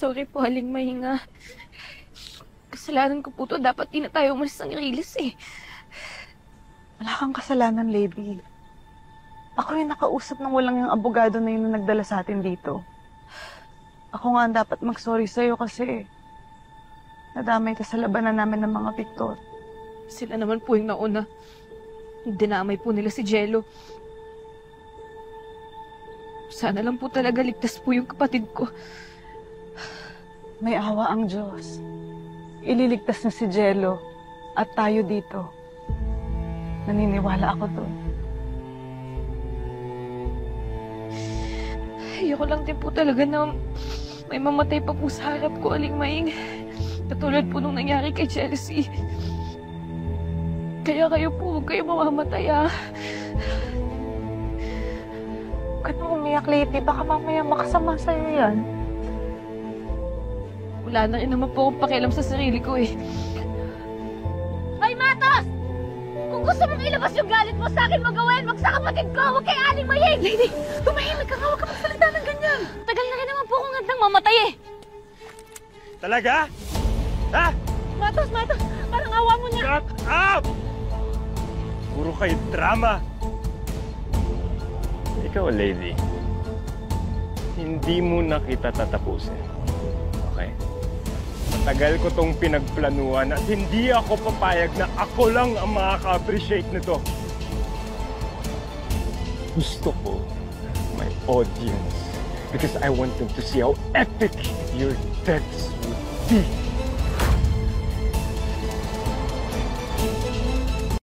Sorry po, Aling Mahinga. Kasalanan ko po to. Dapat di na tayo umalis ng Riles eh. Wala kang kasalanan, lady. Ako yung nakausap ng walang yung abogado na yun na nagdala sa atin dito. Ako nga ang dapat mag-sorry sa'yo kasi nadamay ka sa labanan namin ng mga Victor. Sila naman po yung nauna. Dinamay po nila si Jello. Sana lang po talaga ligtas po yung kapatid ko. May awa ang Diyos. Ililigtas na si Jello at tayo dito. Naniniwala ako doon. Ayoko lang din po talaga na may mamatay pa po sa harap ko, Aling Maing. Katulad po nung nangyari kay Chelsea. Kaya kayo po, huwag kayo mamamatay ah. Huwag ka nang umiyak, lady. Baka mamaya makasama sa'yo yan. Wala na rin naman po akong pakialam sa sarili ko eh. Hoy, Matos! Kung gusto mong ilabas yung galit mo sa akin, magawin! Wag sa kapatid ko! Huwag kay Aling Maying! Lady, tumahimik ka nga. Huwag ka magsalita ng ganyan. Tagal na rin naman po akong handang mamatay eh! Talaga? Ha? Matos! Parang awa mo niya! Shut up! Puro kayo drama. Ikaw, lady, hindi mo na kita tatapusin. Okay? Matagal ko tong pinagplanuhan at hindi ako papayag na ako lang ang makaka-appreciate nito. Gusto ko my audience because I want them to see how epic your deaths would be.